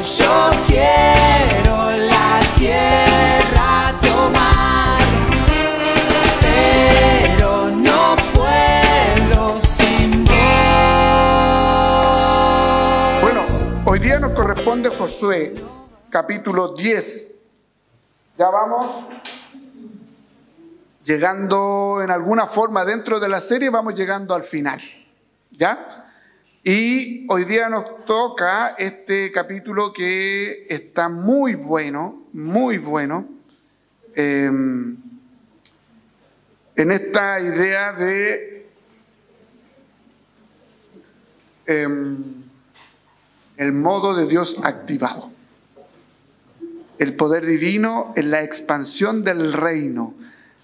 yo quiero la tierra tomar, pero no puedo sin vos. Bueno, hoy día nos corresponde Josué, capítulo 10. Ya vamos llegando en alguna forma dentro de la serie, vamos llegando al final, ¿ya? Y hoy día nos toca este capítulo que está muy bueno, en esta idea de el modo de Dios activado. El poder divino en la expansión del reino.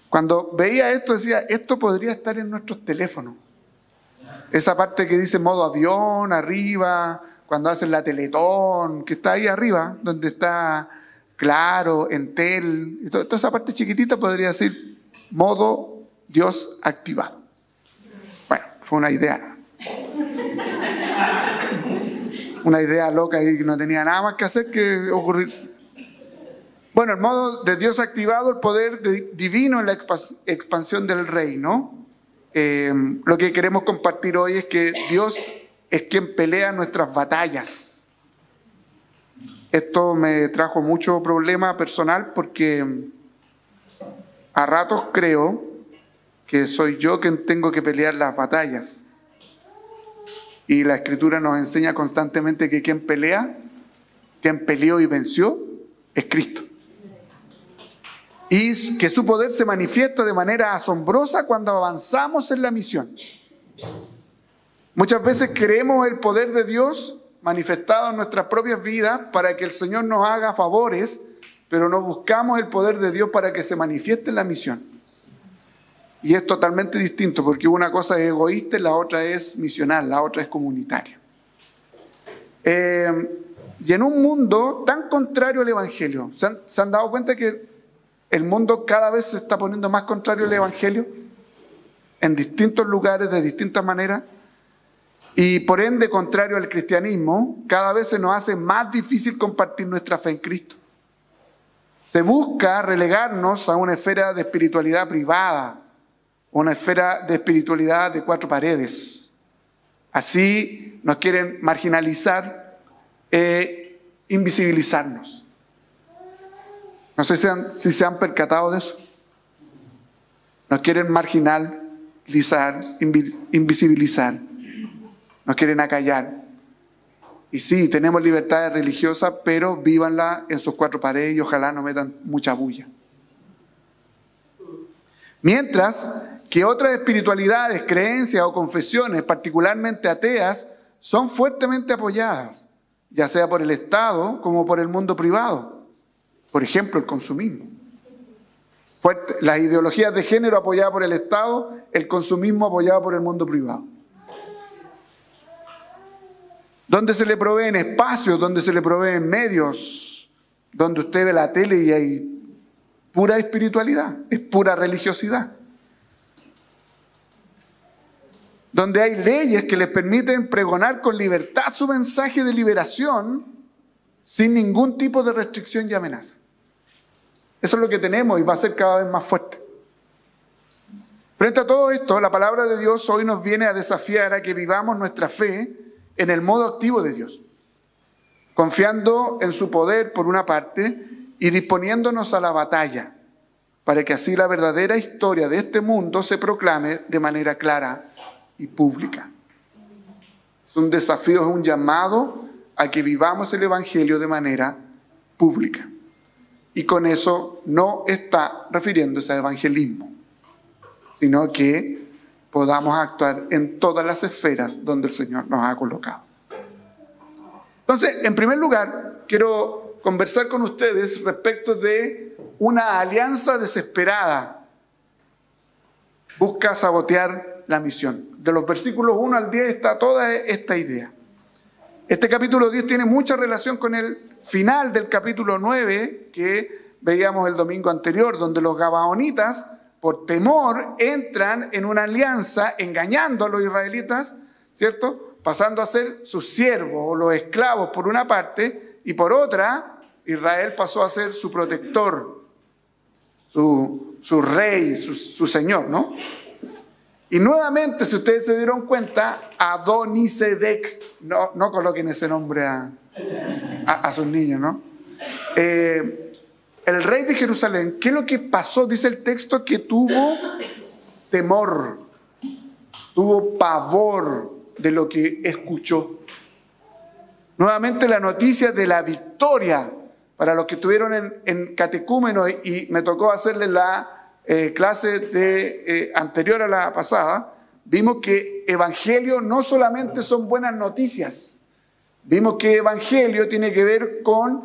Cuando veía esto decía, esto podría estar en nuestros teléfonos. Esa parte que dice modo avión, arriba, cuando hacen la Teletón, que está ahí arriba, donde está Claro, Entel, toda esa parte chiquitita podría decir modo Dios activado. Bueno, fue una idea. Una idea loca y que no tenía nada más que hacer que ocurrirse. Bueno, el modo de Dios activado, el poder divino en la expansión del reino. Lo que queremos compartir hoy es que Dios es quien pelea nuestras batallas. Esto me trajo mucho problema personal porque a ratos creo que soy yo quien tengo que pelear las batallas. Y la Escritura nos enseña constantemente que quien pelea, quien peleó y venció, es Cristo. Y que su poder se manifiesta de manera asombrosa cuando avanzamos en la misión. Muchas veces queremos el poder de Dios manifestado en nuestras propias vidas para que el Señor nos haga favores, pero no buscamos el poder de Dios para que se manifieste en la misión. Y es totalmente distinto, porque una cosa es egoísta y la otra es misional, la otra es comunitaria. Y en un mundo tan contrario al Evangelio, ¿se han dado cuenta que el mundo cada vez se está poniendo más contrario al Evangelio? En distintos lugares, de distintas maneras. Y por ende, contrario al cristianismo, cada vez se nos hace más difícil compartir nuestra fe en Cristo. Se busca relegarnos a una esfera de espiritualidad privada, una esfera de espiritualidad de cuatro paredes. Así nos quieren marginalizar e invisibilizarnos. No sé si se han percatado de eso. Nos quieren marginalizar, invisibilizar. Nos quieren acallar. Y sí, tenemos libertades religiosas, pero vívanla en sus cuatro paredes y ojalá no metan mucha bulla. Mientras que otras espiritualidades, creencias o confesiones, particularmente ateas, son fuertemente apoyadas, ya sea por el Estado como por el mundo privado. Por ejemplo, el consumismo. Las ideologías de género apoyadas por el Estado, el consumismo apoyado por el mundo privado. Donde se le proveen espacios, donde se le proveen medios, donde usted ve la tele y hay pura espiritualidad, es pura religiosidad. Donde hay leyes que les permiten pregonar con libertad su mensaje de liberación sin ningún tipo de restricción y amenaza. Eso es lo que tenemos y va a ser cada vez más fuerte. Frente a todo esto, la palabra de Dios hoy nos viene a desafiar a que vivamos nuestra fe en el modo activo de Dios, confiando en su poder por una parte y disponiéndonos a la batalla, para que así la verdadera historia de este mundo se proclame de manera clara y pública. Es un desafío, es un llamado a que vivamos el Evangelio de manera pública. Y con eso no está refiriéndose a evangelismo, sino que podamos actuar en todas las esferas donde el Señor nos ha colocado. Entonces, en primer lugar, quiero conversar con ustedes respecto de una alianza desesperada. Busca sabotear la misión. De los versículos 1 al 10 está toda esta idea. Este capítulo 10 tiene mucha relación con el final del capítulo 9 que veíamos el domingo anterior, donde los gabaonitas, por temor, entran en una alianza engañando a los israelitas, ¿cierto? Pasando a ser sus siervos o los esclavos por una parte y por otra, Israel pasó a ser su protector, su rey, su señor, ¿no? Y nuevamente, si ustedes se dieron cuenta, Adonisedec, no coloquen ese nombre a sus niños, ¿no? El rey de Jerusalén, ¿qué es lo que pasó? Dice el texto que tuvo temor, tuvo pavor de lo que escuchó. Nuevamente la noticia de la victoria, para los que estuvieron en catecúmeno y me tocó hacerle la clase anterior a la pasada, vimos que evangelio no solamente son buenas noticias, vimos que evangelio tiene que ver con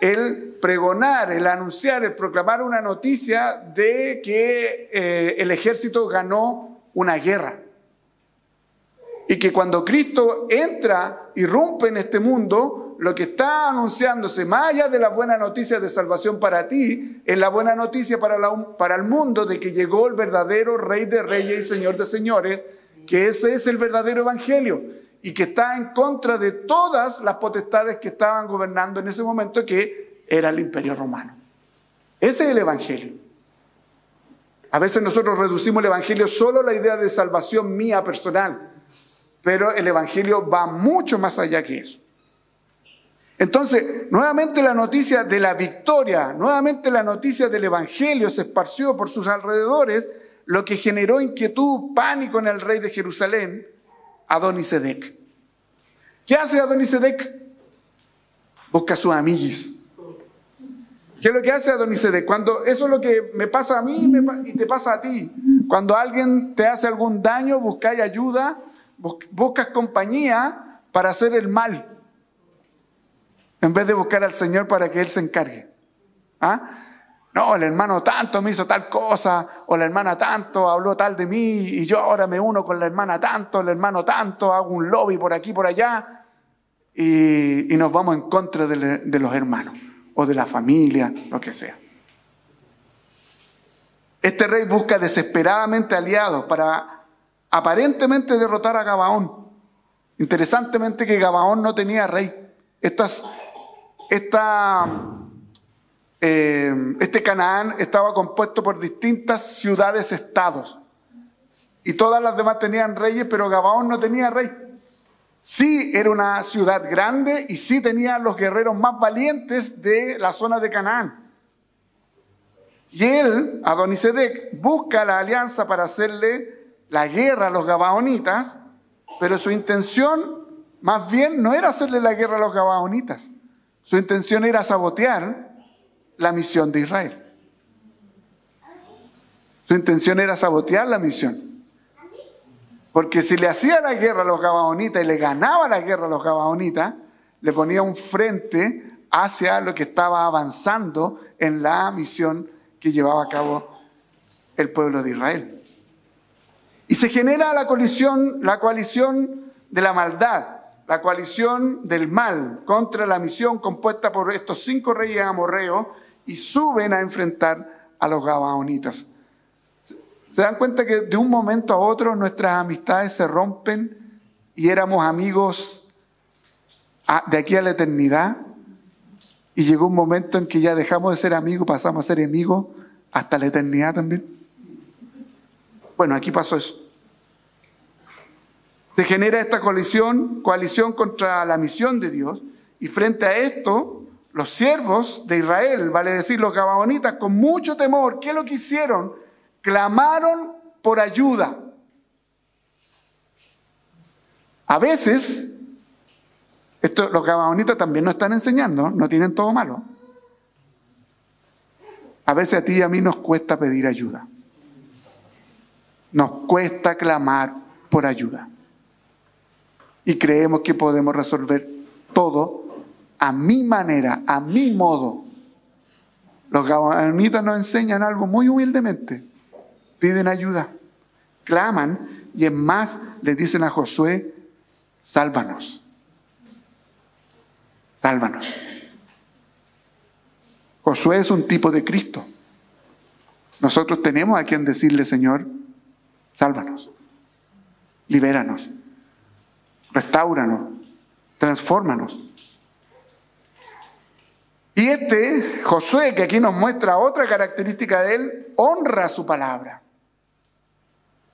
el pregonar, el anunciar, el proclamar una noticia de que el ejército ganó una guerra. Y que cuando Cristo entra, irrumpe en este mundo, lo que está anunciándose, más allá de las buenas noticias de salvación para ti, es la buena noticia para el mundo de que llegó el verdadero Rey de Reyes y Señor de Señores, que ese es el verdadero evangelio, y que está en contra de todas las potestades que estaban gobernando en ese momento, que era el Imperio Romano. Ese es el evangelio. A veces nosotros reducimos el evangelio solo a la idea de salvación mía personal, pero el evangelio va mucho más allá que eso. Entonces, nuevamente la noticia de la victoria, nuevamente la noticia del evangelio se esparció por sus alrededores, lo que generó inquietud, pánico en el rey de Jerusalén, Adonisedec. ¿Qué hace Adonisedec? Busca a sus amiguis. ¿Qué es lo que hace Adonisedec? Cuando eso es lo que me pasa a mí y te pasa a ti. Cuando alguien te hace algún daño, buscáis ayuda, buscas compañía para hacer el mal, en vez de buscar al Señor para que Él se encargue. ¿Ah? No, el hermano tanto me hizo tal cosa, o la hermana tanto habló tal de mí, y yo ahora me uno con la hermana tanto, el hermano tanto, hago un lobby por aquí, por allá, y nos vamos en contra de los hermanos, o de la familia, lo que sea. Este rey busca desesperadamente aliados para aparentemente derrotar a Gabaón. Interesantemente que Gabaón no tenía rey. Este Canaán estaba compuesto por distintas ciudades-estados. Y todas las demás tenían reyes, pero Gabaón no tenía rey. Sí era una ciudad grande y sí tenía los guerreros más valientes de la zona de Canaán. Y él, Adonisedec, busca la alianza para hacerle la guerra a los gabaonitas, pero su intención más bien no era hacerle la guerra a los gabaonitas. Su intención era sabotear la misión de Israel. Su intención era sabotear la misión. Porque si le hacía la guerra a los gabaonitas y le ganaba la guerra a los gabaonitas, le ponía un frente hacia lo que estaba avanzando en la misión que llevaba a cabo el pueblo de Israel. Y se genera la coalición de la maldad, la coalición del mal contra la misión compuesta por estos 5 reyes amorreos, y suben a enfrentar a los gabaonitas. ¿Se dan cuenta que de un momento a otro nuestras amistades se rompen y éramos amigos de aquí a la eternidad? Y llegó un momento en que ya dejamos de ser amigos, pasamos a ser enemigos hasta la eternidad también. Bueno, aquí pasó eso. Se genera esta coalición contra la misión de Dios, y frente a esto, los siervos de Israel, vale decir los gabaonitas, con mucho temor, ¿qué es lo que hicieron? Clamaron por ayuda. A veces, los gabaonitas también nos están enseñando, no tienen todo malo. A veces a ti y a mí nos cuesta pedir ayuda. Nos cuesta clamar por ayuda. Y creemos que podemos resolver todo a mi manera, a mi modo. Los gabaonitas nos enseñan algo muy humildemente. Piden ayuda, claman, y es más, le dicen a Josué: sálvanos. Sálvanos. Josué es un tipo de Cristo. Nosotros tenemos a quien decirle: Señor, sálvanos, libéranos, restáuranos, transfórmanos. Y Josué, que aquí nos muestra otra característica de él, honra su palabra.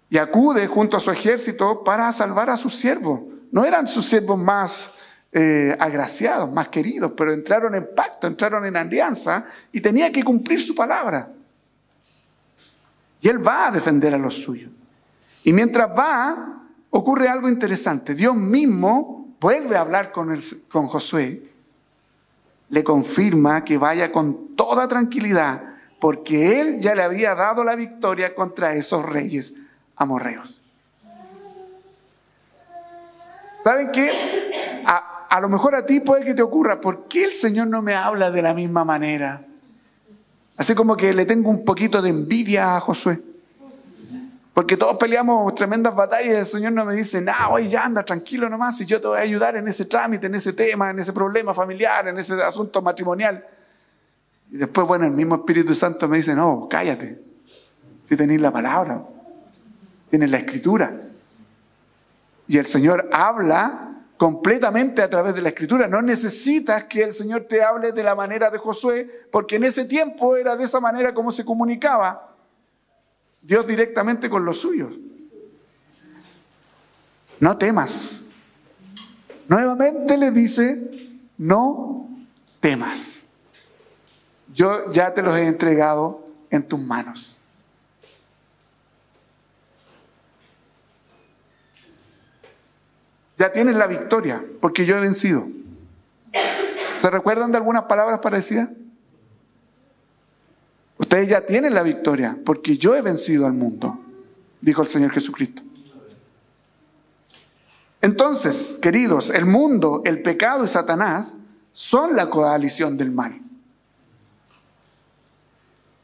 Y acude junto a su ejército para salvar a sus siervos. No eran sus siervos más agraciados, más queridos, pero entraron en pacto, entraron en alianza y tenía que cumplir su palabra. Y él va a defender a los suyos. Y mientras va, ocurre algo interesante. Dios mismo vuelve a hablar con Josué. Le confirma que vaya con toda tranquilidad, porque él ya le había dado la victoria contra esos reyes amorreos. ¿Saben qué? A lo mejor a ti puede que te ocurra, ¿por qué el Señor no me habla de la misma manera? Así como que le tengo un poquito de envidia a Josué. Porque todos peleamos tremendas batallas y el Señor no me dice, oye, ya anda tranquilo nomás y yo te voy a ayudar en ese trámite, en ese tema, en ese problema familiar, en ese asunto matrimonial. Y después, bueno, el mismo Espíritu Santo me dice, no, cállate. Si tenéis la palabra, tienes la Escritura. Y el Señor habla completamente a través de la Escritura. No necesitas que el Señor te hable de la manera de Josué, porque en ese tiempo era de esa manera como se comunicaba Dios directamente con los suyos. No temas. Nuevamente le dice, no temas. Yo ya te los he entregado en tus manos. Ya tienes la victoria, porque yo he vencido. ¿Se recuerdan de algunas palabras parecidas? Ustedes ya tienen la victoria, porque yo he vencido al mundo, dijo el Señor Jesucristo. Entonces, queridos, el mundo, el pecado y Satanás son la coalición del mal.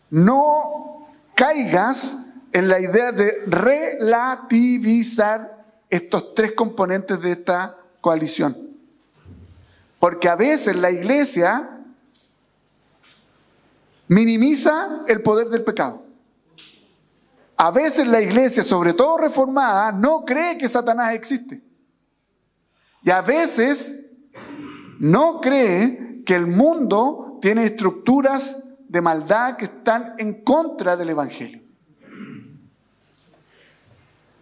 No caigas en la idea de relativizar estos tres componentes de esta coalición. Porque a veces la iglesia minimiza el poder del pecado. A veces la iglesia, sobre todo reformada, no cree que Satanás existe. Y a veces no cree que el mundo tiene estructuras de maldad que están en contra del Evangelio.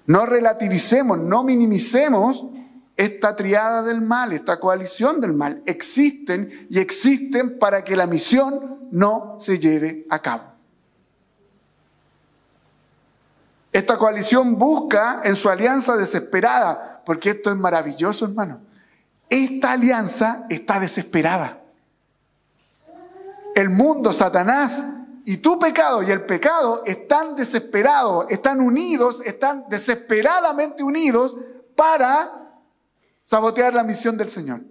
No relativicemos, no minimicemos esta triada del mal, esta coalición del mal. Existen y existen para que la misión no se lleve a cabo. Esta coalición busca en su alianza desesperada, porque esto es maravilloso, hermano. Esta alianza está desesperada. El mundo, Satanás y tu pecado y el pecado están desesperados, están unidos, están desesperadamente unidos para sabotear la misión del Señor.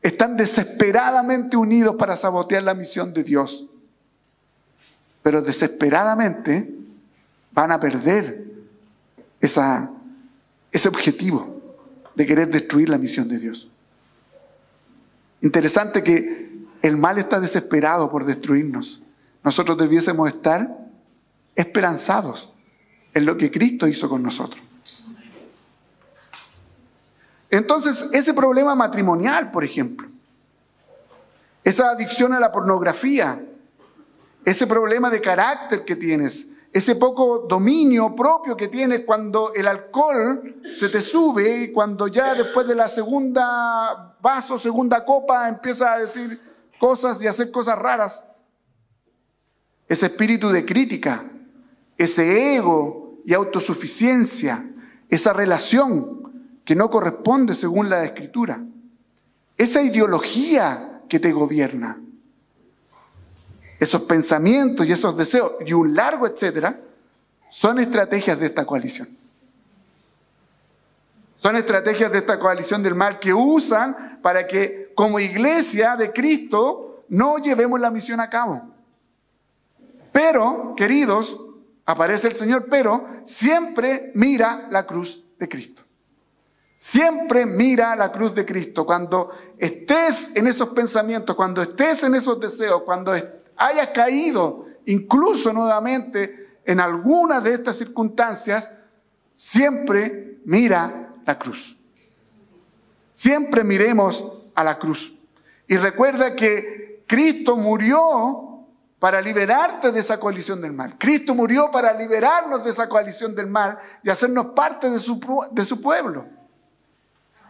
Están desesperadamente unidos para sabotear la misión de Dios. Pero desesperadamente van a perder ese objetivo de querer destruir la misión de Dios. Interesante que el mal está desesperado por destruirnos. Nosotros debiésemos estar esperanzados en lo que Cristo hizo con nosotros. Entonces, ese problema matrimonial, por ejemplo, esa adicción a la pornografía, ese problema de carácter que tienes, ese poco dominio propio que tienes cuando el alcohol se te sube y cuando ya después de la segunda vaso, segunda copa, empiezas a decir cosas y hacer cosas raras. Ese espíritu de crítica, ese ego y autosuficiencia, esa relación que no corresponde según la Escritura, esa ideología que te gobierna, esos pensamientos y esos deseos y un largo etcétera, son estrategias de esta coalición. Son estrategias de esta coalición del mal que usan para que como iglesia de Cristo no llevemos la misión a cabo. Pero, queridos, aparece el Señor, pero siempre mira la cruz de Cristo. Siempre mira la cruz de Cristo. Cuando estés en esos pensamientos, cuando estés en esos deseos, cuando hayas caído incluso nuevamente en alguna de estas circunstancias, siempre mira la cruz. Siempre miremos a la cruz. Y recuerda que Cristo murió para liberarte de esa coalición del mal. Cristo murió para liberarnos de esa coalición del mal y hacernos parte de su pueblo.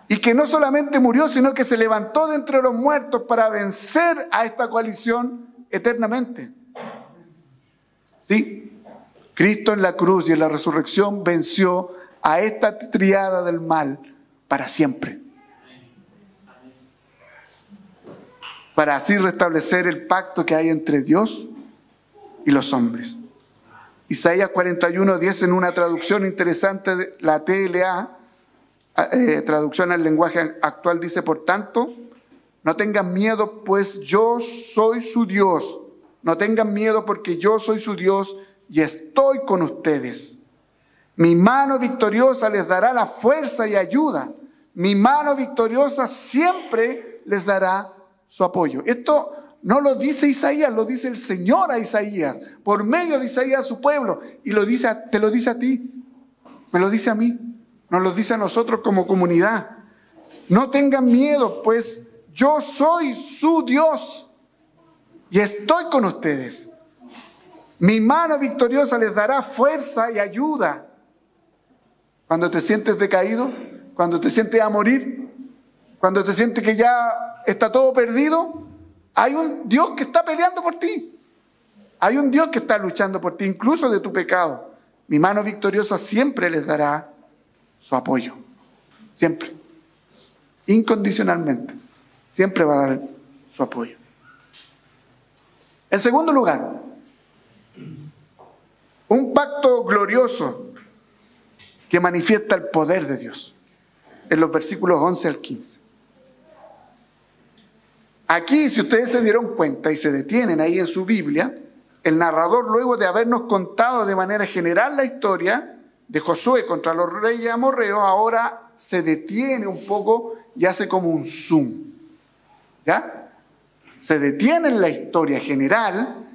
Y que no solamente murió, sino que se levantó de entre los muertos para vencer a esta coalición eternamente. Sí, Cristo en la cruz y en la resurrección venció a esta triada del mal para siempre. Para así restablecer el pacto que hay entre Dios y los hombres. Isaías 41:10, en una traducción interesante de la TLA, traducción al lenguaje actual, dice: por tanto, no tengan miedo, pues yo soy su Dios. No tengan miedo, porque yo soy su Dios y estoy con ustedes. Mi mano victoriosa les dará la fuerza y ayuda. Mi mano victoriosa siempre les dará su apoyo. Esto no lo dice Isaías, lo dice el Señor a Isaías, por medio de Isaías a su pueblo, y te lo dice a ti, me lo dice a mí, nos lo dice a nosotros como comunidad. No tengan miedo, pues yo soy su Dios y estoy con ustedes. Mi mano victoriosa les dará fuerza y ayuda. Cuando te sientes decaído, cuando te sientes a morir, cuando te sientes que ya está todo perdido, hay un Dios que está peleando por ti. Hay un Dios que está luchando por ti, incluso de tu pecado. Mi mano victoriosa siempre les dará su apoyo. Siempre. Incondicionalmente. Siempre va a dar su apoyo. En segundo lugar, un pacto glorioso que manifiesta el poder de Dios. En los versículos 11 al 15. Aquí, si ustedes se dieron cuenta y se detienen ahí en su Biblia, el narrador, luego de habernos contado de manera general la historia de Josué contra los reyes amorreos, ahora se detiene un poco y hace como un zoom. ¿Ya? Se detiene en la historia general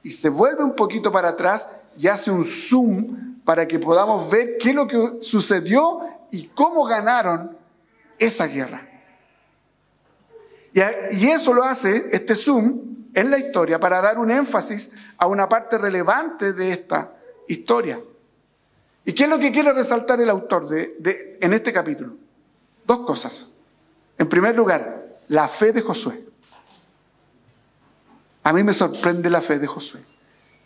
y se vuelve un poquito para atrás y hace un zoom para que podamos ver qué es lo que sucedió y cómo ganaron esa guerra. Y eso lo hace, este zoom, en la historia, para dar un énfasis a una parte relevante de esta historia. ¿Y qué es lo que quiere resaltar el autor en este capítulo? Dos cosas. En primer lugar, la fe de Josué. A mí me sorprende la fe de Josué.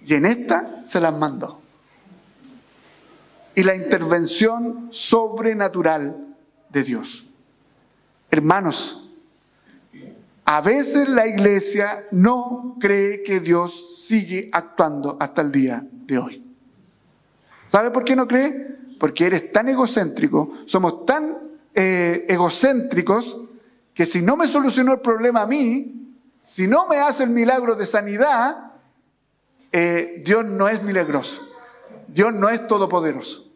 Y en esta se las mandó. Y la intervención sobrenatural de Dios. Hermanos, a veces la iglesia no cree que Dios sigue actuando hasta el día de hoy. ¿Sabe por qué no cree? Porque eres tan egocéntrico, somos tan egocéntricos, que si no me solucionó el problema a mí, si no me hace el milagro de sanidad, Dios no es milagroso. Dios no es todopoderoso.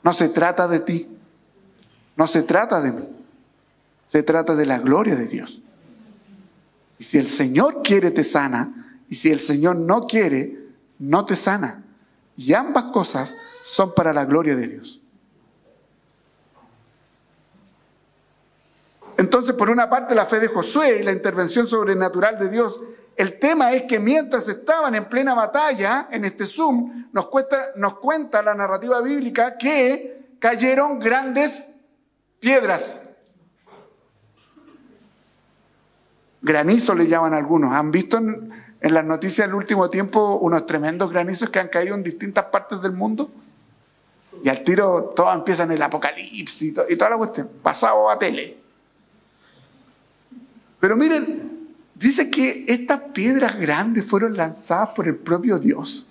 No se trata de ti. No se trata de mí. Se trata de la gloria de Dios. Y si el Señor quiere, te sana. Y si el Señor no quiere, no te sana. Y ambas cosas son para la gloria de Dios. Entonces, por una parte, la fe de Josué y la intervención sobrenatural de Dios. El tema es que mientras estaban en plena batalla, en este zoom, nos cuenta la narrativa bíblica que cayeron grandes piedras. Granizo le llaman algunos. ¿Han visto en las noticias del último tiempo unos tremendos granizos que han caído en distintas partes del mundo? Y al tiro todos empiezan el apocalipsis y toda la cuestión. Pasado a tele. Pero miren, dice que estas piedras grandes fueron lanzadas por el propio Dios.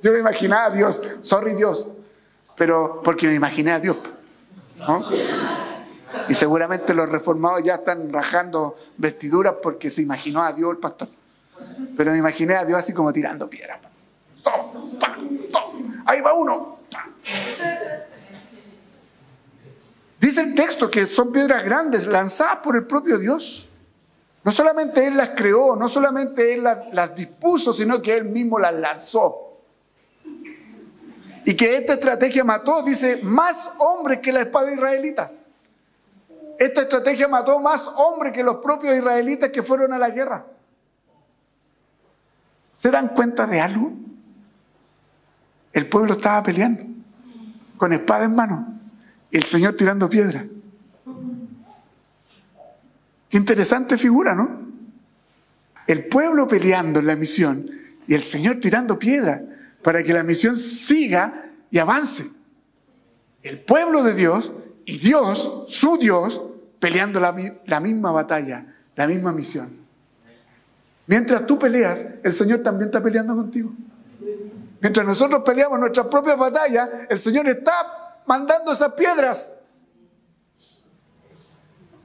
Yo me imaginaba a Dios, sorry Dios, pero porque me imaginé a Dios, ¿no? Y seguramente los reformados ya están rajando vestiduras porque se imaginó a Dios el pastor. Pero me imaginé a Dios así como tirando piedras. Ahí va uno. Dice el texto que son piedras grandes lanzadas por el propio Dios. No solamente Él las creó, no solamente Él las dispuso, sino que Él mismo las lanzó. Y que esta estrategia mató, dice, más hombres que la espada israelita. esta estrategia mató más hombres que los propios israelitas que fueron a la guerra. ¿Se dan cuenta de algo? El pueblo estaba peleando con espada en mano y el Señor tirando piedra. Qué interesante figura, ¿no? El pueblo peleando en la misión y el Señor tirando piedra para que la misión siga y avance. El pueblo de Dios y Dios, su Dios, peleando la misma batalla, la misma misión. Mientras tú peleas, el Señor también está peleando contigo. Mientras nosotros peleamos nuestras propias batallas, el Señor está mandando esas piedras.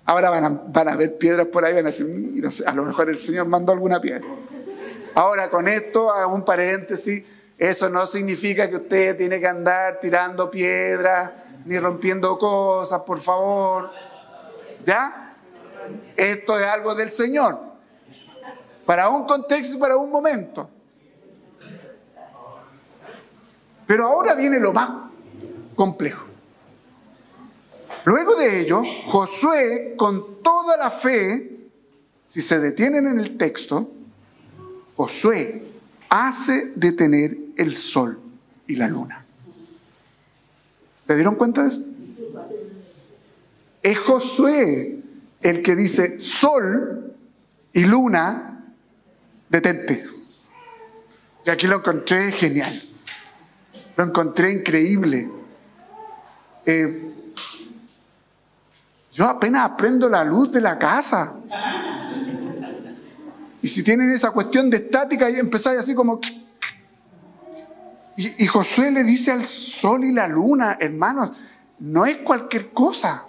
Ahora van a ver piedras por ahí, van a decir, no sé, a lo mejor el Señor mandó alguna piedra. Ahora con esto, hago un paréntesis, eso no significa que usted tiene que andar tirando piedras, ni rompiendo cosas, por favor. ¿Ya? Esto es algo del Señor. Para un contexto y para un momento. Pero ahora viene lo más complejo. Luego de ello, Josué, con toda la fe, si se detienen en el texto, Josué hace detener el sol y la luna. ¿Se dieron cuenta de eso? Es Josué el que dice, sol y luna, detente. Y aquí lo encontré genial. Lo encontré increíble. Yo apenas aprendo la luz de la casa. Y si tienen esa cuestión de estática, y empezáis así como... Y Josué le dice al sol y la luna, hermanos, no es cualquier cosa.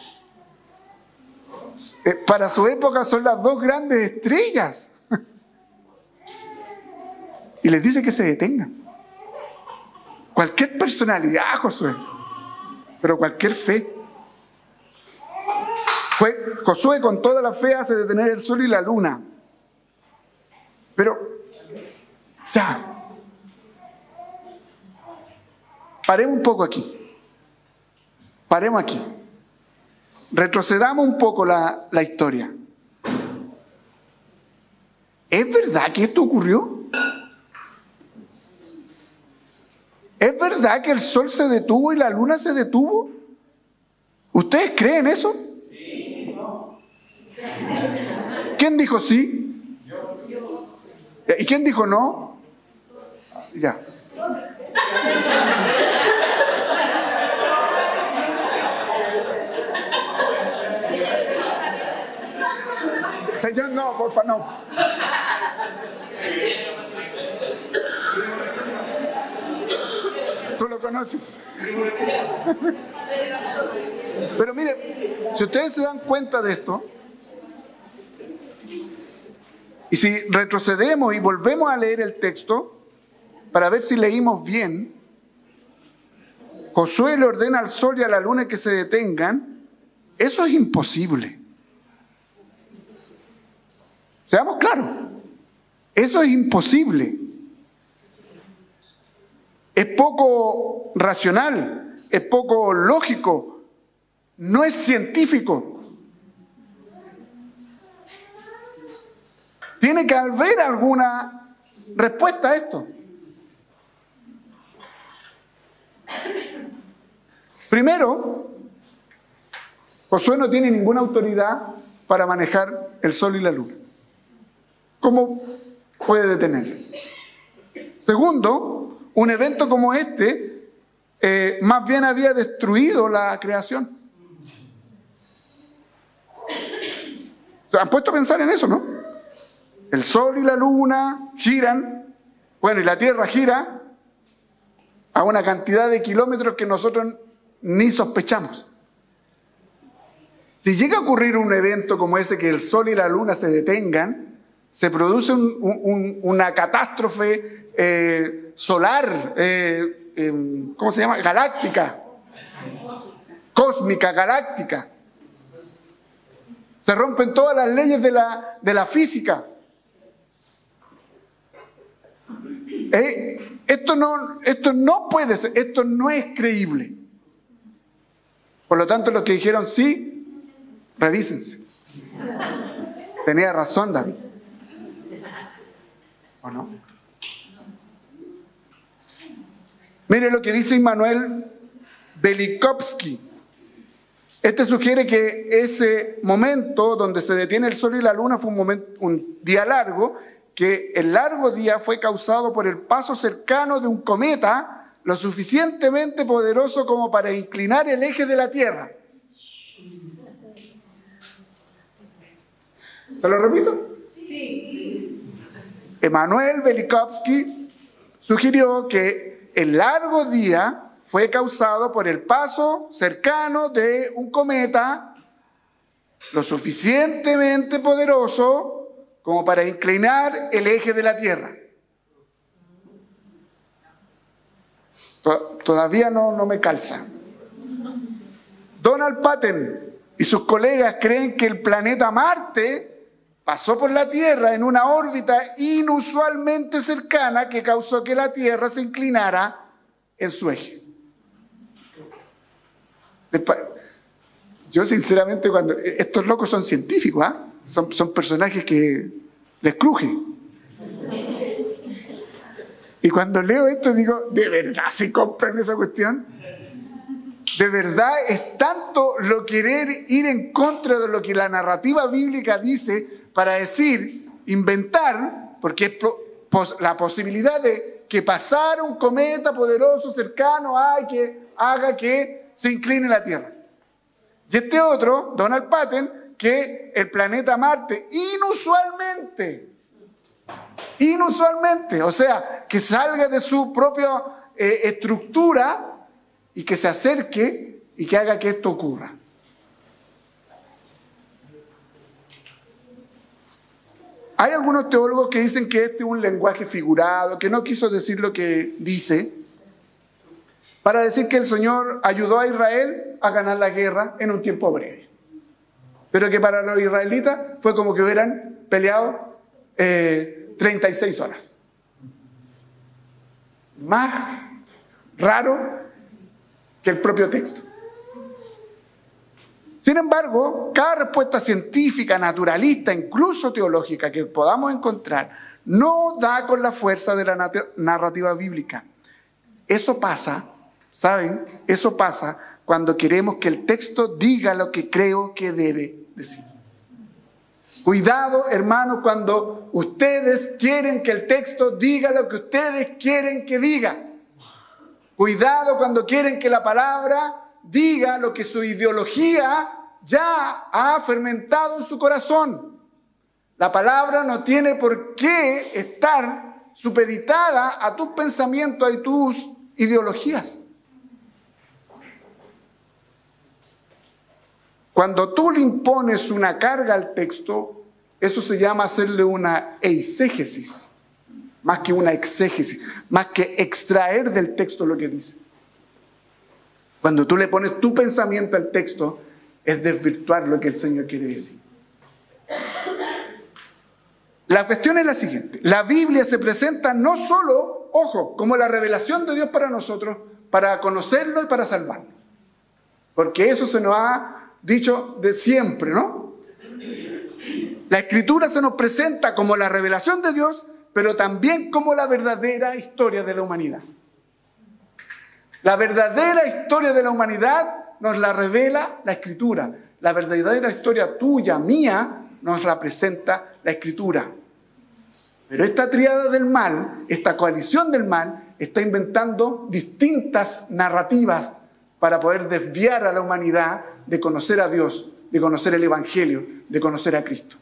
Para su época son las dos grandes estrellas. Y les dice que se detengan. Cualquier personalidad, Josué, pero cualquier fe. Josué con toda la fe hace detener el sol y la luna. Pero, ya. Paremos un poco aquí. Paremos aquí. Retrocedamos un poco la historia. ¿Es verdad que esto ocurrió? ¿Es verdad que el sol se detuvo y la luna se detuvo? ¿Ustedes creen eso? Sí. ¿Quién dijo sí? ¿Y quién dijo no? Ya. Señor, no, por favor, no. Tú lo conoces. Pero mire, si ustedes se dan cuenta de esto, y si retrocedemos y volvemos a leer el texto, para ver si leímos bien, Josué le ordena al sol y a la luna que se detengan. Eso es imposible. Seamos claros, eso es imposible. Es poco racional, es poco lógico, no es científico. Tiene que haber alguna respuesta a esto. Primero, Josué no tiene ninguna autoridad para manejar el sol y la luna. ¿Cómo puede detenerlo? Segundo, un evento como este más bien había destruido la creación. ¿Se han puesto a pensar en eso, no? El sol y la luna giran, bueno, y la tierra gira a una cantidad de kilómetros que nosotros ni sospechamos. Si llega a ocurrir un evento como ese, que el sol y la luna se detengan, se produce una catástrofe solar, ¿cómo se llama? Galáctica, cósmica, galáctica. Se rompen todas las leyes de la física. Esto no puede ser, esto no es creíble. Por lo tanto, los que dijeron sí, Revísense. Tenía razón David. ¿O no? Mire lo que dice Immanuel Velikovsky. Este sugiere que ese momento donde se detiene el sol y la luna fue un día largo, que el largo día fue causado por el paso cercano de un cometa lo suficientemente poderoso como para inclinar el eje de la Tierra. ¿Se lo repito? Sí. Immanuel Velikovsky sugirió que el largo día fue causado por el paso cercano de un cometa lo suficientemente poderoso como para inclinar el eje de la Tierra. Todavía no me calza. Donald Patton y sus colegas creen que el planeta Marte pasó por la Tierra en una órbita inusualmente cercana que causó que la Tierra se inclinara en su eje. Yo sinceramente, cuando estos locos son científicos, son personajes que les cruje. Y cuando leo esto digo, ¿de verdad se compran esa cuestión? ¿De verdad es tanto lo querer ir en contra de lo que la narrativa bíblica dice para decir, inventar, porque es la posibilidad de que pasara un cometa poderoso cercano que haga que se incline la Tierra? Y este otro, Donald Patton, que el planeta Marte inusualmente, o sea, que salga de su propia estructura y que se acerque y que haga que esto ocurra. Hay algunos teólogos que dicen que este es un lenguaje figurado, que no quiso decir lo que dice, para decir que el Señor ayudó a Israel a ganar la guerra en un tiempo breve. Pero que para los israelitas fue como que hubieran peleado 36 horas. Más raro que el propio texto. Sin embargo, cada respuesta científica, naturalista, incluso teológica que podamos encontrar, no da con la fuerza de la narrativa bíblica. Eso pasa, ¿saben? Eso pasa cuando queremos que el texto diga lo que creo que debe decir. Cuidado, hermanos, cuando ustedes quieren que el texto diga lo que ustedes quieren que diga. Cuidado cuando quieren que la palabra diga lo que su ideología ya ha fermentado en su corazón. La palabra no tiene por qué estar supeditada a tus pensamientos y tus ideologías. Cuando tú le impones una carga al texto, eso se llama hacerle una eisegesis, más que una exégesis, más que extraer del texto lo que dice. Cuando tú le pones tu pensamiento al texto, es desvirtuar lo que el Señor quiere decir. La cuestión es la siguiente. La Biblia se presenta no solo, ojo, como la revelación de Dios para nosotros, para conocerlo y para salvarnos. Porque eso se nos ha dicho de siempre, ¿no? La Escritura se nos presenta como la revelación de Dios, pero también como la verdadera historia de la humanidad. La verdadera historia de la humanidad nos la revela la Escritura. La verdadera historia tuya, mía, nos la presenta la Escritura. Pero esta tríada del mal, esta coalición del mal, está inventando distintas narrativas para poder desviar a la humanidad de conocer a Dios, de conocer el Evangelio, de conocer a Cristo.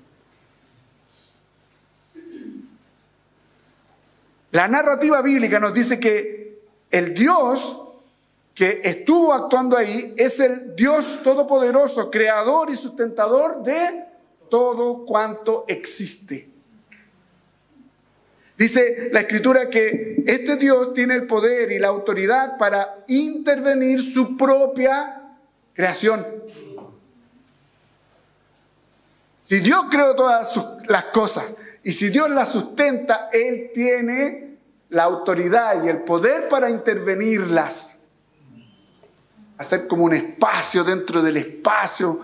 La narrativa bíblica nos dice que el Dios que estuvo actuando ahí es el Dios todopoderoso, creador y sustentador de todo cuanto existe. Dice la Escritura que este Dios tiene el poder y la autoridad para intervenir su propia creación. Si Dios creó todas las cosas y si Dios las sustenta, Él tiene la autoridad y el poder para intervenirlas. Hacer como un espacio dentro del espacio,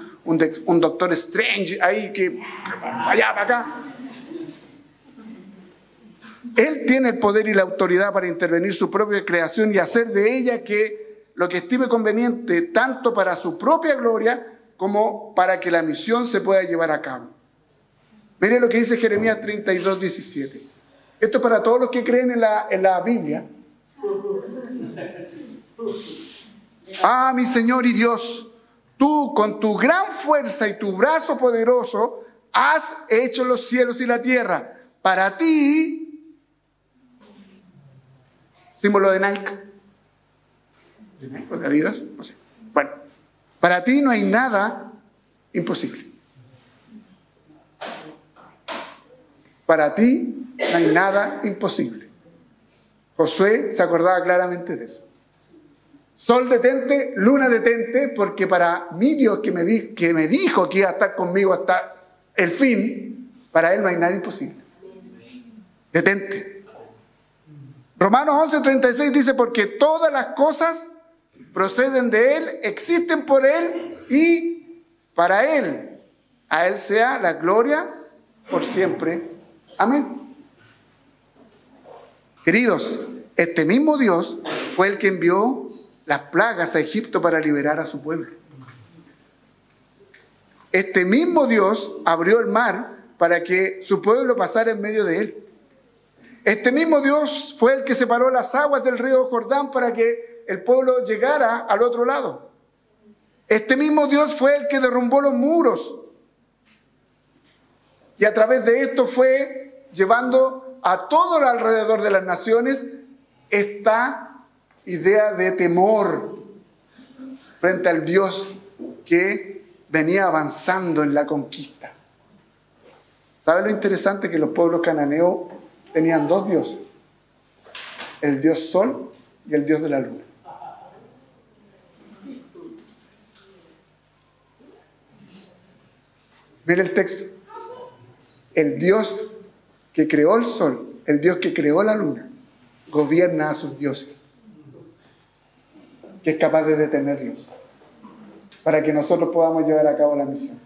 un Doctor Strange ahí que para allá, para acá. Él tiene el poder y la autoridad para intervenir su propia creación y hacer de ella que lo que estime conveniente, tanto para su propia gloria como para que la misión se pueda llevar a cabo. Mire lo que dice Jeremías 32, 17. Esto es para todos los que creen en la Biblia. Ah, mi Señor y Dios, tú con tu gran fuerza y tu brazo poderoso has hecho los cielos y la tierra. Para ti, símbolo de Nike. ¿De Nike o de Adidas? No sé. Bueno, para ti no hay nada imposible. Para ti no hay nada imposible. Josué se acordaba claramente de eso. Sol detente, luna detente, porque para mi Dios que me dijo que iba a estar conmigo hasta el fin, para Él no hay nada imposible. Detente. Romanos 11:36 dice, porque todas las cosas proceden de Él, existen por Él y para Él. A Él sea la gloria por siempre. Amén. Queridos, este mismo Dios fue el que envió las plagas a Egipto para liberar a su pueblo. Este mismo Dios abrió el mar para que su pueblo pasara en medio de él. Este mismo Dios fue el que separó las aguas del río Jordán para que el pueblo llegara al otro lado. Este mismo Dios fue el que derrumbó los muros. Y a través de esto fue llevando a todo alrededor de las naciones esta idea de temor frente al Dios que venía avanzando en la conquista. ¿Sabe lo interesante? Que los pueblos cananeos tenían dos dioses: el dios sol y el dios de la luna. Mira el texto. El Dios que creó el sol, el Dios que creó la luna, gobierna a sus dioses, que es capaz de detenerlos para que nosotros podamos llevar a cabo la misión.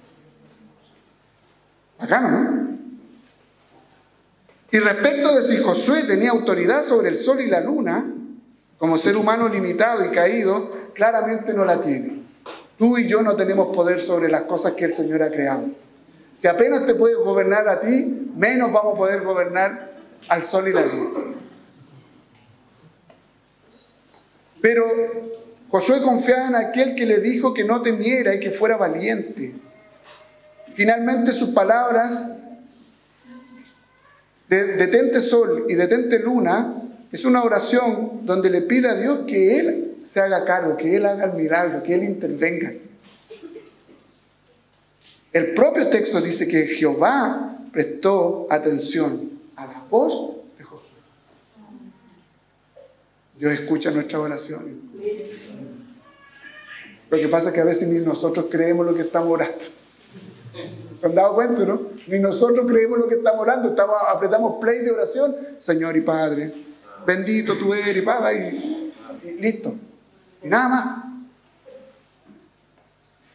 Bacano, ¿no? Y respecto de si Josué tenía autoridad sobre el sol y la luna, como ser humano limitado y caído, claramente no la tiene. Tú y yo no tenemos poder sobre las cosas que el Señor ha creado. Si apenas te puede gobernar a ti, menos vamos a poder gobernar al sol y la luna. Pero Josué confiaba en aquel que le dijo que no temiera y que fuera valiente. Finalmente sus palabras de detente sol y detente luna es una oración donde le pide a Dios que Él se haga cargo, que Él haga el milagro, que Él intervenga. El propio texto dice que Jehová prestó atención a la voz de Josué. Dios escucha nuestras oraciones. Lo que pasa es que a veces ni nosotros creemos lo que estamos orando. ¿Se han dado cuenta, no? Ni nosotros creemos lo que estamos orando. Apretamos play de oración. Señor y Padre, bendito tú eres, Padre, y listo. Y nada más.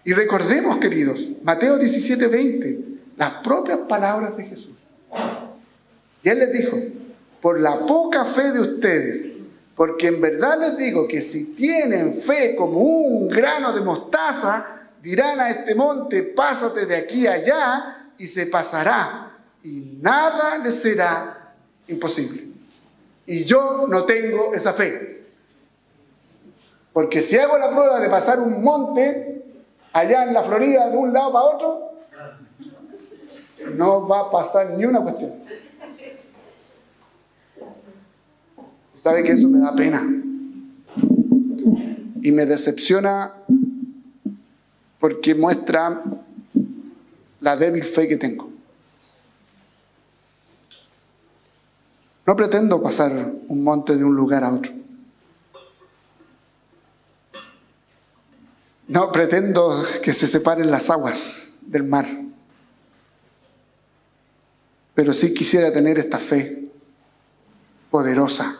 Y recordemos, queridos, Mateo 17:20, las propias palabras de Jesús. Y Él les dijo, por la poca fe de ustedes, porque en verdad les digo que si tienen fe como un grano de mostaza, dirán a este monte, pásate de aquí a allá, y se pasará, y nada les será imposible. Y yo no tengo esa fe. Porque si hago la prueba de pasar un monte allá en la Florida de un lado para otro, no va a pasar ni una cuestión. ¿Sabe que eso me da pena? Y me decepciona porque muestra la débil fe que tengo. No pretendo pasar un monte de un lugar a otro. No pretendo que se separen las aguas del mar. Pero sí quisiera tener esta fe poderosa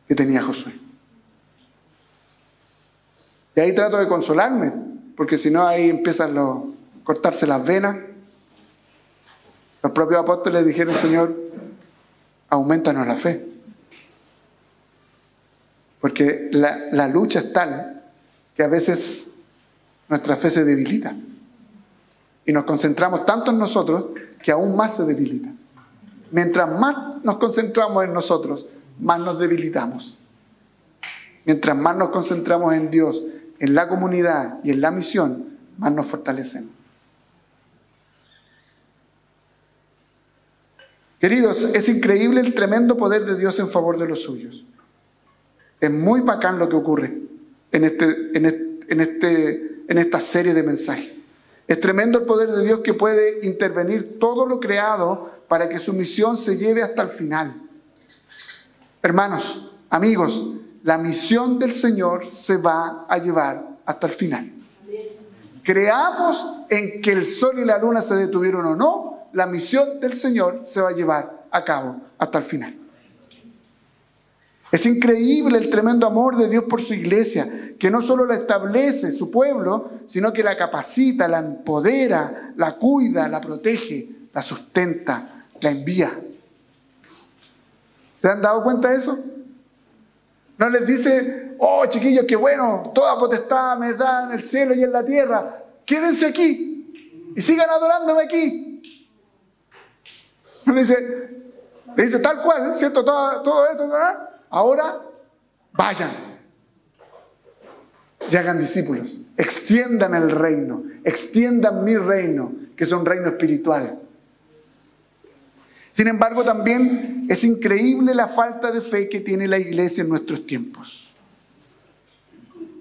que tenía Josué. Y ahí trato de consolarme, porque si no ahí empiezan a cortarse las venas. Los propios apóstoles dijeron: Señor, aumentanos la fe. Porque la lucha es tal que a veces nuestra fe se debilita. Y nos concentramos tanto en nosotros que aún más se debilita. Mientras más nos concentramos en nosotros, más nos debilitamos. Mientras más nos concentramos en Dios, en la comunidad y en la misión, más nos fortalecemos. Queridos, es increíble el tremendo poder de Dios en favor de los suyos. Es muy bacán lo que ocurre en esta serie de mensajes. Es tremendo el poder de Dios que puede intervenir todo lo creado para que su misión se lleve hasta el final. Hermanos, amigos, la misión del Señor se va a llevar hasta el final. Creamos en que el sol y la luna se detuvieron o no, la misión del Señor se va a llevar a cabo hasta el final. Es increíble el tremendo amor de Dios por su iglesia, que no solo la establece su pueblo, sino que la capacita, la empodera, la cuida, la protege, la sustenta, la envía. ¿Se han dado cuenta de eso? No les dice: oh, chiquillos, qué bueno, toda potestad me da en el cielo y en la tierra, quédense aquí y sigan adorándome aquí. No le dice tal cual, ¿cierto? Todo esto, ¿verdad? Ahora vayan y hagan discípulos, extiendan el reino, extiendan mi reino, que es un reino espiritual. Sin embargo, también es increíble la falta de fe que tiene la iglesia en nuestros tiempos.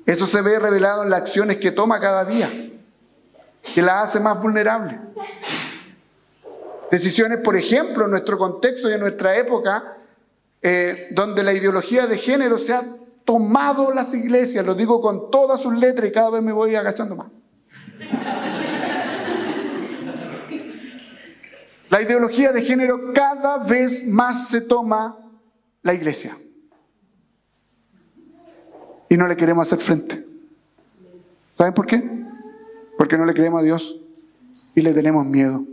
Eso se ve revelado en las acciones que toma cada día, que la hace más vulnerable. Decisiones, por ejemplo, en nuestro contexto y en nuestra época, donde la ideología de género se ha tomado las iglesias, lo digo con todas sus letras y cada vez me voy agachando más. La ideología de género cada vez más se toma la iglesia. Y no le queremos hacer frente. ¿Saben por qué? Porque no le creemos a Dios y le tenemos miedo.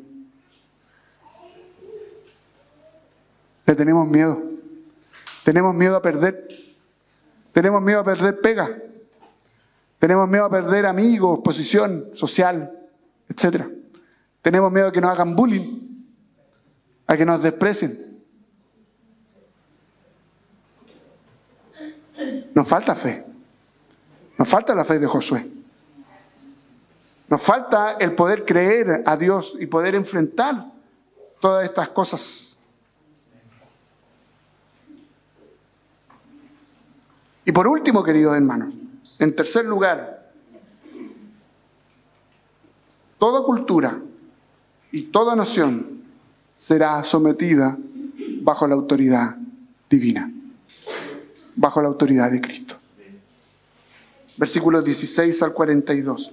Le tenemos miedo. Tenemos miedo a perder. Tenemos miedo a perder pega. Tenemos miedo a perder amigos, posición social, etc. Tenemos miedo a que nos hagan bullying, a que nos desprecien. Nos falta fe. Nos falta la fe de Josué. Nos falta el poder creer a Dios y poder enfrentar todas estas cosas. Y por último, queridos hermanos, en tercer lugar, toda cultura y toda nación será sometida bajo la autoridad divina, bajo la autoridad de Cristo. Versículos 16 al 42.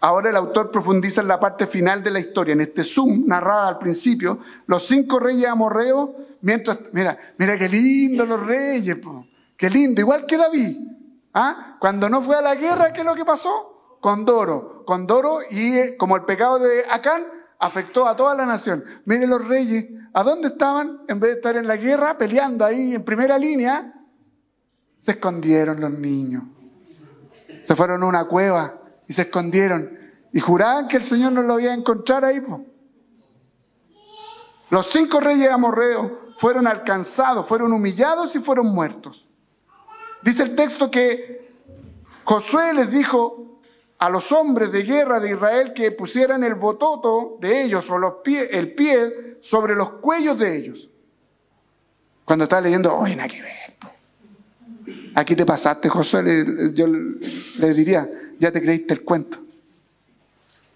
Ahora el autor profundiza en la parte final de la historia, en este zoom narrada al principio, los 5 reyes amorreos, mientras, mira qué lindo los reyes, po. Qué lindo, igual que David. ¿Ah? Cuando no fue a la guerra, ¿qué es lo que pasó? Con Doro, y como el pecado de Acán afectó a toda la nación. Miren los reyes, ¿a dónde estaban? En vez de estar en la guerra, peleando ahí en primera línea, se escondieron los niños. Se fueron a una cueva y se escondieron. Y juraban que el Señor no lo iba a encontrar ahí. Po. Los 5 reyes amorreos fueron alcanzados, fueron humillados y fueron muertos. Dice el texto que Josué les dijo a los hombres de guerra de Israel que pusieran el bototo de ellos o el pie sobre los cuellos de ellos. Cuando estaba leyendo, oye, nada que ver. Aquí te pasaste, Josué, yo le diría, ya te creíste el cuento.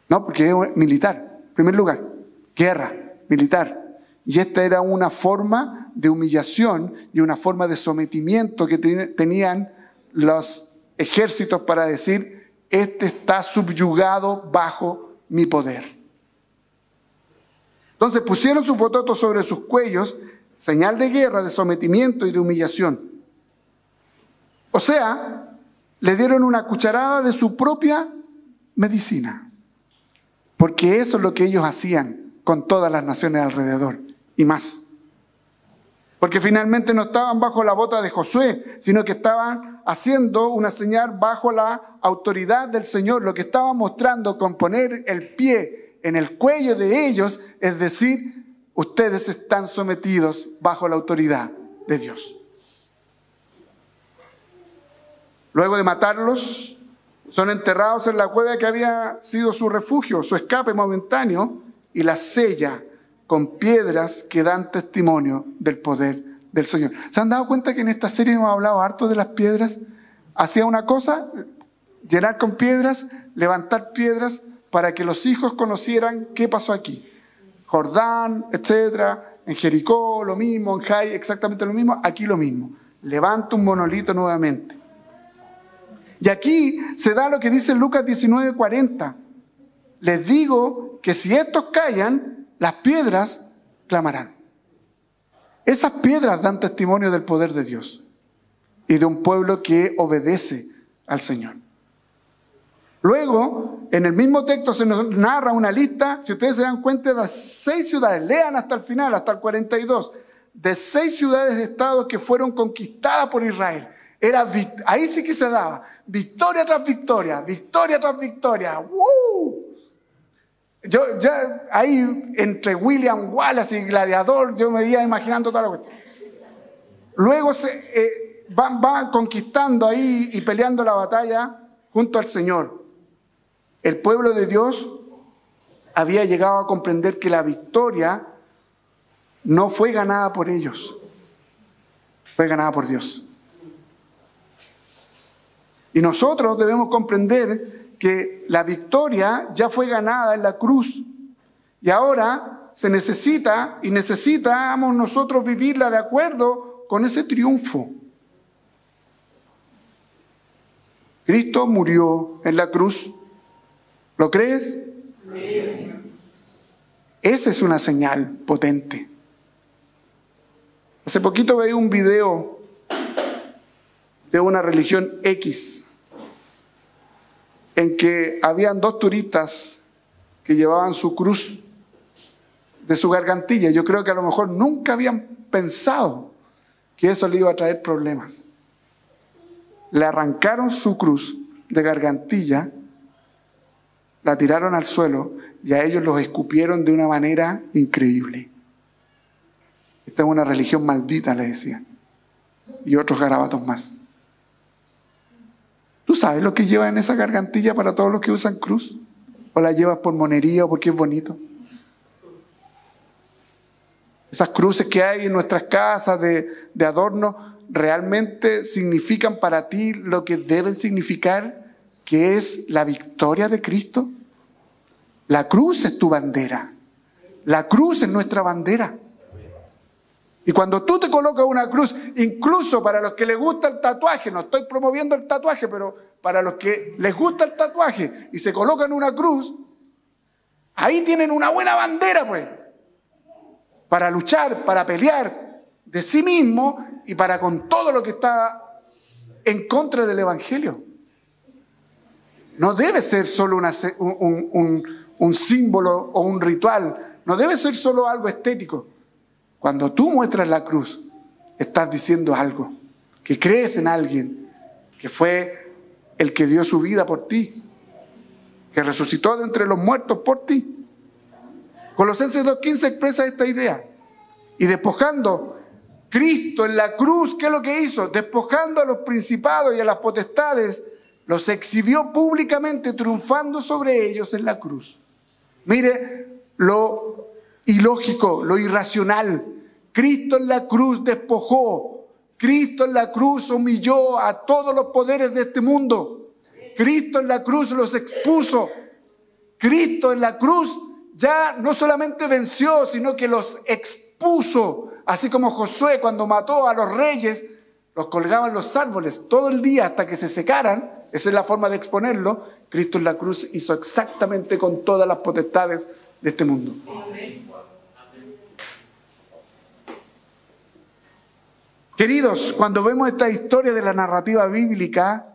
No, porque es militar, en primer lugar, guerra, militar. Y esta era una forma de humillación y una forma de sometimiento que tenían los ejércitos para decir, este está subyugado bajo mi poder. Entonces pusieron sus bototos sobre sus cuellos, señal de guerra, de sometimiento y de humillación. O sea, le dieron una cucharada de su propia medicina. Porque eso es lo que ellos hacían con todas las naciones alrededor y más. Porque finalmente no estaban bajo la bota de Josué, sino que estaban haciendo una señal bajo la autoridad del Señor. Lo que estaban mostrando con poner el pie en el cuello de ellos, es decir, ustedes están sometidos bajo la autoridad de Dios. Luego de matarlos, son enterrados en la cueva que había sido su refugio, su escape momentáneo, y la sella con piedras que dan testimonio del poder del Señor. ¿Se han dado cuenta que en esta serie hemos hablado harto de las piedras? Hacía una cosa, llenar con piedras, levantar piedras para que los hijos conocieran qué pasó aquí. Jordán, etcétera, en Jericó lo mismo, en Jai exactamente lo mismo, aquí lo mismo. Levanta un monolito nuevamente. Y aquí se da lo que dice Lucas 19:40. Les digo que si estos callan, las piedras clamarán. Esas piedras dan testimonio del poder de Dios y de un pueblo que obedece al Señor. Luego, en el mismo texto se nos narra una lista, si ustedes se dan cuenta, de 6 ciudades, lean hasta el final, hasta el 42, de 6 ciudades-estados que fueron conquistadas por Israel. Ahí sí que se daba, victoria tras victoria, victoria tras victoria. ¡Woo! Yo ya ahí, entre William Wallace y Gladiador, yo me iba imaginando toda la cuestión. Luego van conquistando ahí y peleando la batalla junto al Señor. El pueblo de Dios había llegado a comprender que la victoria no fue ganada por ellos, fue ganada por Dios. Y nosotros debemos comprender que la victoria ya fue ganada en la cruz. Y ahora se necesita y necesitamos nosotros vivirla de acuerdo con ese triunfo. Cristo murió en la cruz. ¿Lo crees? Sí. Esa es una señal potente. Hace poquito veía un video de una religión X en que habían 2 turistas que llevaban su cruz de su gargantilla. Yo creo que a lo mejor nunca habían pensado que eso le iba a traer problemas. Le arrancaron su cruz de gargantilla, la tiraron al suelo y a ellos los escupieron de una manera increíble. Esta es una religión maldita, le decían. Y otros garabatos más. ¿Tú sabes lo que lleva en esa gargantilla para todos los que usan cruz? ¿O la llevas por monería o porque es bonito? Esas cruces que hay en nuestras casas de adorno, ¿realmente significan para ti lo que deben significar, que es la victoria de Cristo? La cruz es tu bandera. La cruz es nuestra bandera. Y cuando tú te colocas una cruz, incluso para los que les gusta el tatuaje, no estoy promoviendo el tatuaje, pero para los que les gusta el tatuaje y se colocan una cruz, ahí tienen una buena bandera, pues, para luchar, para pelear de sí mismo y para con todo lo que está en contra del Evangelio. No debe ser solo un símbolo o un ritual, no debe ser solo algo estético. Cuando tú muestras la cruz, estás diciendo algo, que crees en alguien, que fue el que dio su vida por ti, que resucitó de entre los muertos por ti. Colosenses 2:15 expresa esta idea. Y despojando Cristo en la cruz, ¿qué es lo que hizo? Despojando a los principados y a las potestades, los exhibió públicamente, triunfando sobre ellos en la cruz. Mire lo ilógico, lo irracional. Cristo en la cruz despojó. Cristo en la cruz humilló a todos los poderes de este mundo. Cristo en la cruz los expuso. Cristo en la cruz ya no solamente venció, sino que los expuso. Así como Josué, cuando mató a los reyes, los colgaba en los árboles todo el día hasta que se secaran. Esa es la forma de exponerlo. Cristo en la cruz hizo exactamente con todas las potestades de este mundo. Queridos, cuando vemos esta historia de la narrativa bíblica,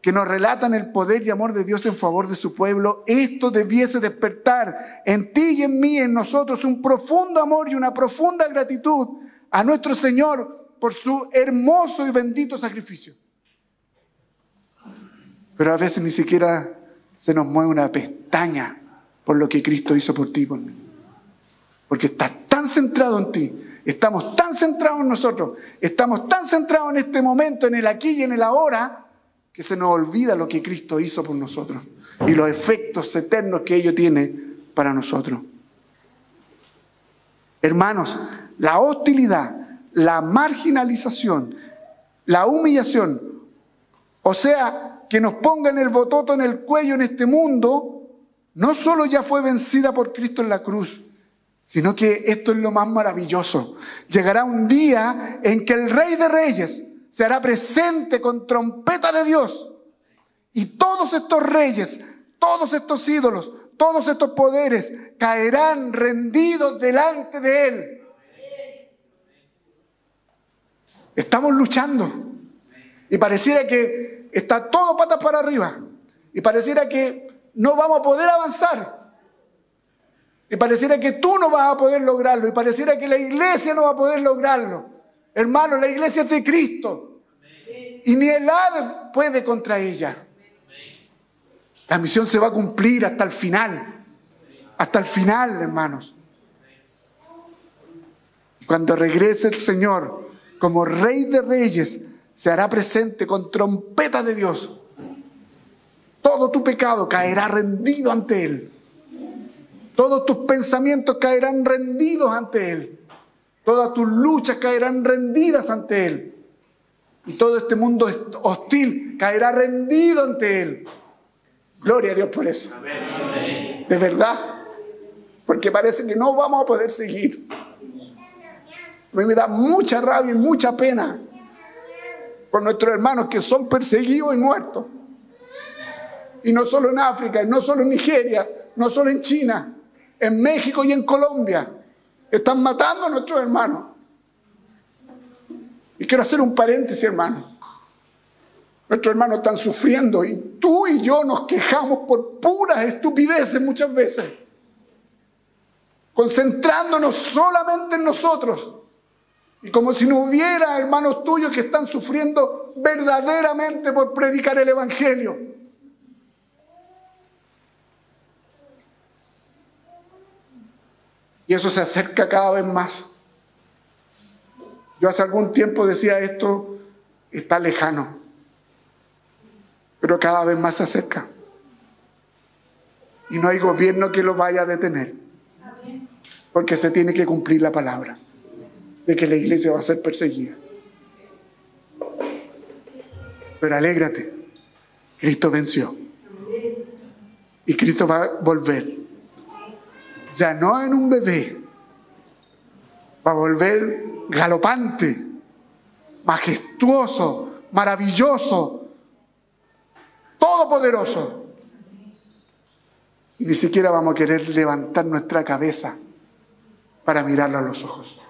que nos relatan el poder y amor de Dios en favor de su pueblo, esto debiese despertar en ti y en mí, en nosotros, un profundo amor y una profunda gratitud a nuestro Señor por su hermoso y bendito sacrificio. Pero a veces ni siquiera se nos mueve una pestaña por lo que Cristo hizo por ti y por mí. Porque estás tan centrado en ti, estamos tan centrados en nosotros, estamos tan centrados en este momento, en el aquí y en el ahora, que se nos olvida lo que Cristo hizo por nosotros y los efectos eternos que ello tiene para nosotros. Hermanos, la hostilidad, la marginalización, la humillación, o sea, que nos pongan el bototo en el cuello en este mundo, no solo ya fue vencida por Cristo en la cruz, sino que esto es lo más maravilloso. Llegará un día en que el Rey de Reyes se hará presente con trompeta de Dios. Y todos estos reyes, todos estos ídolos, todos estos poderes caerán rendidos delante de Él. Estamos luchando. Y pareciera que está todo patas para arriba. Y pareciera que no vamos a poder avanzar. Y pareciera que tú no vas a poder lograrlo. Y pareciera que la iglesia no va a poder lograrlo. Hermano, la iglesia es de Cristo. Y ni el Hades puede contra ella. La misión se va a cumplir hasta el final. Hasta el final, hermanos. Cuando regrese el Señor como Rey de Reyes, se hará presente con trompeta de Dios. Todo tu pecado caerá rendido ante Él. Todos tus pensamientos caerán rendidos ante Él. Todas tus luchas caerán rendidas ante Él. Y todo este mundo hostil caerá rendido ante Él. Gloria a Dios por eso. Amén. De verdad. Porque parece que no vamos a poder seguir. A mí me da mucha rabia y mucha pena por nuestros hermanos que son perseguidos y muertos. Y no solo en África, y no solo en Nigeria, no solo en China, en México y en Colombia. Están matando a nuestros hermanos. Y quiero hacer un paréntesis, hermano. Nuestros hermanos están sufriendo y tú y yo nos quejamos por puras estupideces muchas veces. Concentrándonos solamente en nosotros. Y como si no hubiera hermanos tuyos que están sufriendo verdaderamente por predicar el Evangelio. Y eso se acerca cada vez más. Yo hace algún tiempo decía esto está lejano, pero cada vez más se acerca. Y no hay gobierno que lo vaya a detener, porque se tiene que cumplir la palabra de que la iglesia va a ser perseguida. Pero alégrate, Cristo venció. Y Cristo va a volver. Ya no en un bebé, va a volver galopante, majestuoso, maravilloso, todopoderoso. Y ni siquiera vamos a querer levantar nuestra cabeza para mirarlo a los ojos.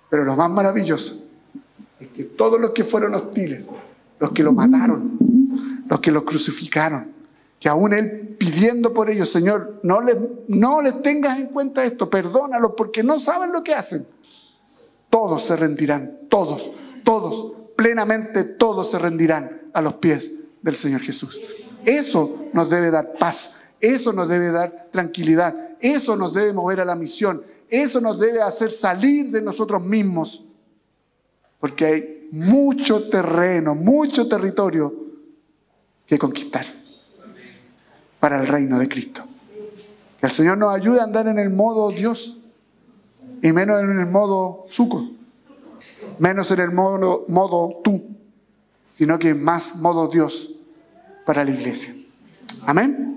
Pero lo más maravilloso es que todos los que fueron hostiles, los que lo mataron, los que lo crucificaron, que aún Él pidiendo por ellos, Señor, no les tengas en cuenta esto, perdónalos porque no saben lo que hacen. Todos se rendirán, todos, plenamente todos se rendirán a los pies del Señor Jesús. Eso nos debe dar paz, eso nos debe dar tranquilidad, eso nos debe mover a la misión, eso nos debe hacer salir de nosotros mismos, porque hay mucho terreno, mucho territorio que conquistar para el reino de Cristo. Que el Señor nos ayude a andar en el modo Dios y menos en el modo suco, menos en el modo tú, sino que más modo Dios para la iglesia. Amén.